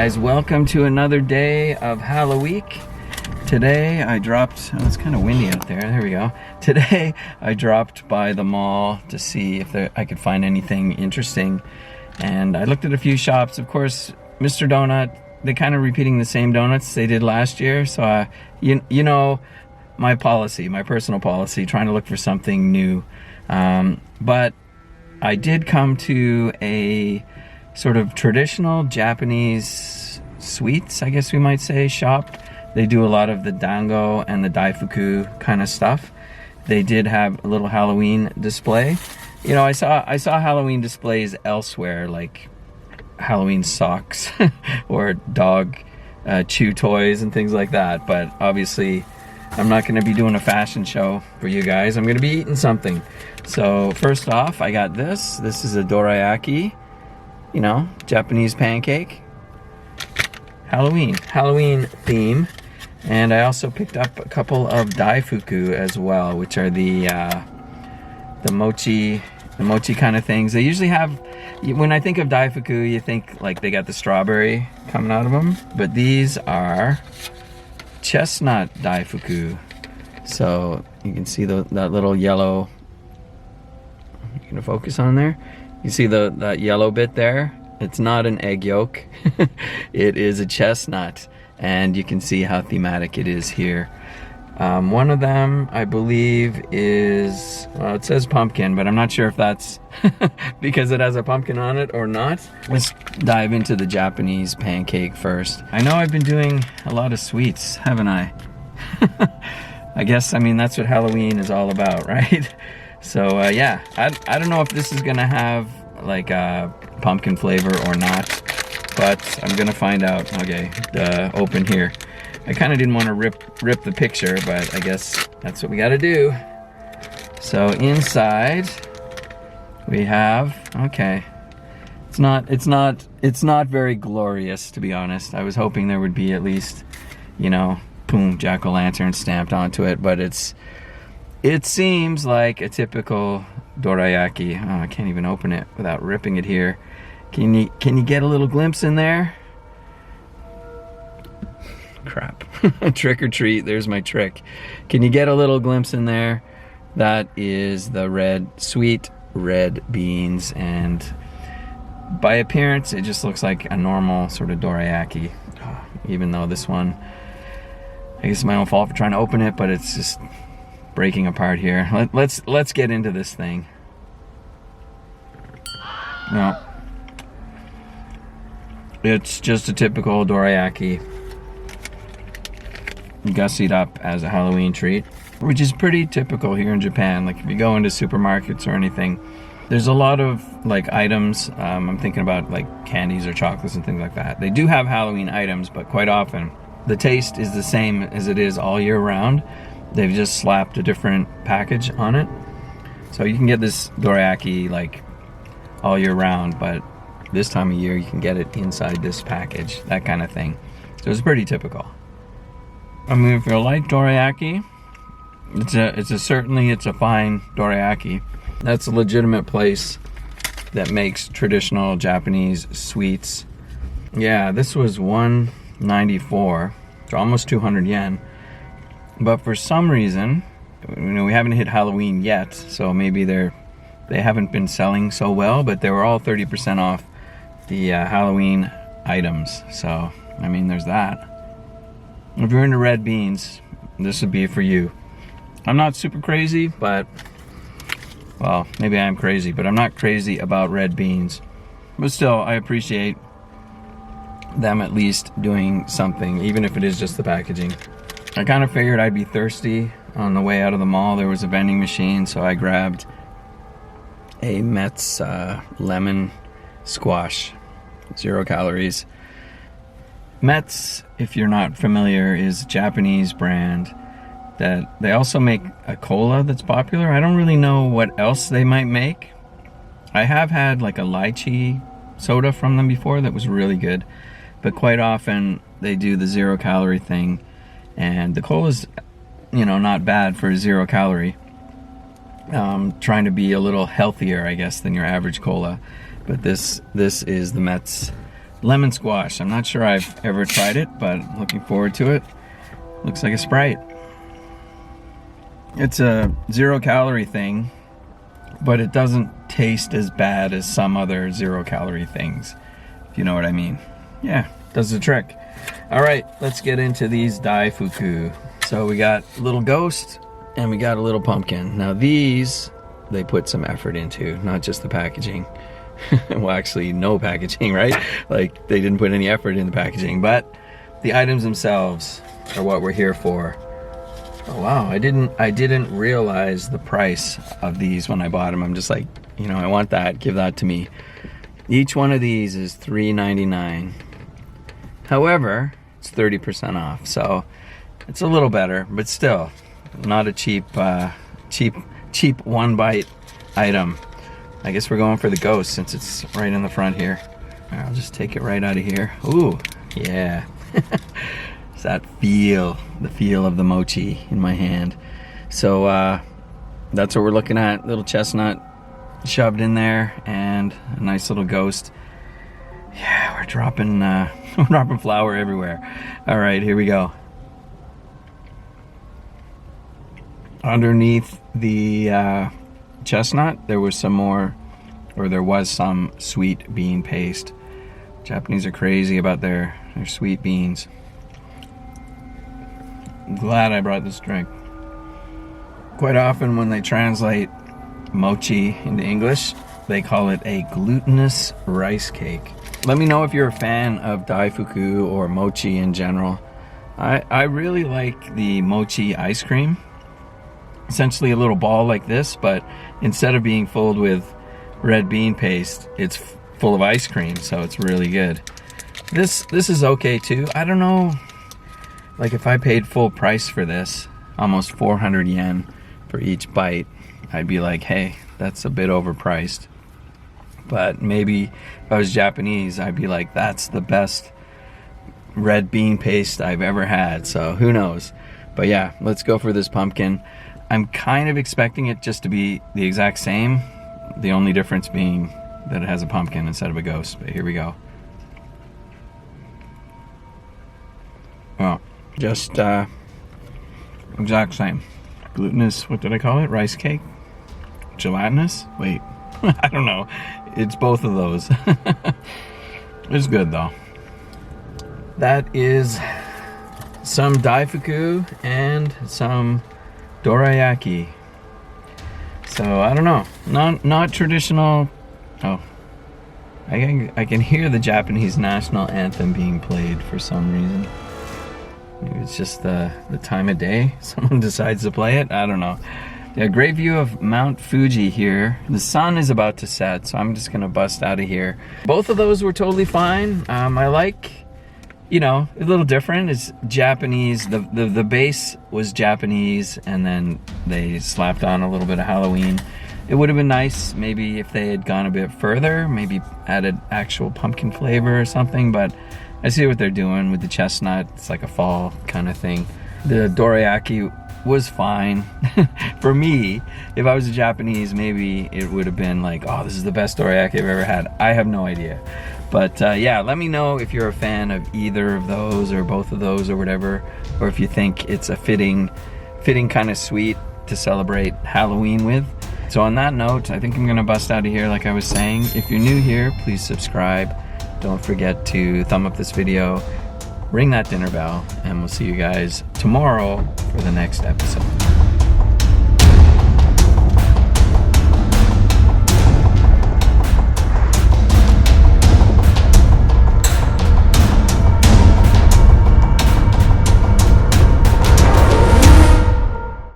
guys, welcome to another day of Halloweek. Today I dropped, oh, it's kind of windy out there we go. Today I dropped by the mall to see if I could find anything interesting, and I looked at a few shops. Of course, Mr. Donut, they're kind of repeating the same donuts they did last year, so you know my policy, my personal policy, trying to look for something new. But I did come to a sort of traditional Japanese sweets, I guess we might say, shop. They do a lot of the dango and the daifuku kind of stuff. They did have a little Halloween display. You know, I saw Halloween displays elsewhere, like Halloween socks or dog chew toys and things like that. But obviously, I'm not going to be doing a fashion show for you guys. I'm going to be eating something. So first off, I got this. This is a dorayaki, you know, Japanese pancake. Halloween theme. And I also picked up a couple of daifuku as well, which are the mochi kind of things. They usually have, when I think of daifuku, you think like they got the strawberry coming out of them, but these are chestnut daifuku. So you can see that little yellow, you gonna focus on there? You see that yellow bit there? It's not an egg yolk. It is a chestnut, and you can see how thematic it is here. One of them, I believe, is, well, it says pumpkin, but I'm not sure if that's because it has a pumpkin on it or not. Let's dive into the Japanese pancake first. I know I've been doing a lot of sweets, haven't I? I guess, I mean, that's what Halloween is all about, right? So yeah, I don't know if this is gonna have like a pumpkin flavor or not, but I'm gonna find out. Okay, open here. I kind of didn't want to rip the picture, but I guess that's what we gotta do. So inside we have, okay, it's not very glorious, to be honest. I was hoping there would be at least, you know, boom, jack-o'-lantern stamped onto it, but it seems like a typical dorayaki. Oh, I can't even open it without ripping it here. Can you get a little glimpse in there? Crap. Trick or treat, there's my trick. Can you get a little glimpse in there? That is the sweet red beans, and by appearance it just looks like a normal sort of dorayaki. Oh, even though this one, I guess it's my own fault for trying to open it, but it's just breaking apart here. Let's get into this thing. No, it's just a typical dorayaki, gussied up as a Halloween treat, which is pretty typical here in Japan. Like if you go into supermarkets or anything, there's a lot of like items. I'm thinking about like candies or chocolates and things like that. They do have Halloween items, but quite often the taste is the same as it is all year round. They've just slapped a different package on it. So you can get this dorayaki like all year round, but this time of year you can get it inside this package, that kind of thing. So it's pretty typical. I mean, if you like dorayaki, it's a fine dorayaki. That's a legitimate place that makes traditional Japanese sweets. Yeah, this was $194, so almost 200 yen. But for some reason, you know, we haven't hit Halloween yet, so maybe they haven't been selling so well, but they were all 30% off the Halloween items. So, I mean, there's that. If you're into red beans, this would be for you. I'm not super crazy, but, well, maybe I am crazy, but I'm not crazy about red beans. But still, I appreciate them at least doing something, even if it is just the packaging. I kind of figured I'd be thirsty on the way out of the mall. There was a vending machine, so I grabbed a Metz lemon squash, 0 calories. Metz, if you're not familiar, is a Japanese brand that they also make a cola that's popular. I don't really know what else they might make. I have had like a lychee soda from them before that was really good, but quite often they do the 0 calorie thing, and the cola's, you know, not bad for 0 calorie. Trying to be a little healthier, I guess, than your average cola. But this is the Metz lemon squash. I'm not sure I've ever tried it, but looking forward to it. Looks like a Sprite. It's a 0-calorie thing, but it doesn't taste as bad as some other 0-calorie things, if you know what I mean. Yeah, does the trick. All right, let's get into these Daifuku. So we got a little ghost and we got a little pumpkin. Now these, they put some effort into, not just the packaging. Well, actually no packaging, right? Like they didn't put any effort in the packaging, but the items themselves are what we're here for. Oh wow, I didn't realize the price of these when I bought them. I'm just like, you know, I want that, give that to me. Each one of these is $3.99. However, it's 30% off, so it's a little better, but still not a cheap one bite item. I guess we're going for the ghost since it's right in the front here. I'll just take it right out of here. Ooh, yeah. It's that feel, the feel of the mochi in my hand. So that's what we're looking at. Little chestnut shoved in there and a nice little ghost. Yeah, we're dropping flour everywhere. All right, here we go. Underneath the chestnut, there was some sweet bean paste. Japanese are crazy about their sweet beans. I'm glad I brought this drink. Quite often when they translate mochi into English, they call it a glutinous rice cake. Let me know if you're a fan of Daifuku or mochi in general. I really like the mochi ice cream. Essentially a little ball like this, but instead of being filled with red bean paste, it's full of ice cream, so it's really good. This is okay too. I don't know, like if I paid full price for this, almost 400 yen for each bite, I'd be like, hey, that's a bit overpriced. But maybe if I was Japanese, I'd be like, that's the best red bean paste I've ever had, so who knows. But yeah, let's go for this pumpkin. I'm kind of expecting it just to be the exact same, the only difference being that it has a pumpkin instead of a ghost. But here we go. Well, just exact same. Glutinous, what did I call it? Rice cake? Gelatinous? Wait, I don't know. It's both of those. It's good though. That is some Daifuku and some Dorayaki. So I don't know, not traditional. Oh, I can hear the Japanese national anthem being played for some reason. Maybe it's just the time of day someone decides to play it. I don't know. Yeah, great view of Mount Fuji here. The sun is about to set, so I'm just gonna bust out of here. Both of those were totally fine. I like, you know, a little different. It's Japanese. The base was Japanese, and then they slapped on a little bit of Halloween. It would have been nice maybe if they had gone a bit further, maybe added actual pumpkin flavor or something, but I see what they're doing with the chestnut. It's like a fall kind of thing. The dorayaki was fine. For me, if I was a Japanese, maybe it would have been like, oh, this is the best dorayaki I've ever had. I have no idea. But yeah, let me know if you're a fan of either of those or both of those or whatever, or if you think it's a fitting kind of sweet to celebrate Halloween with. So on that note, I think I'm gonna bust out of here like I was saying. If you're new here, please subscribe. Don't forget to thumb up this video, ring that dinner bell, and we'll see you guys tomorrow for the next episode.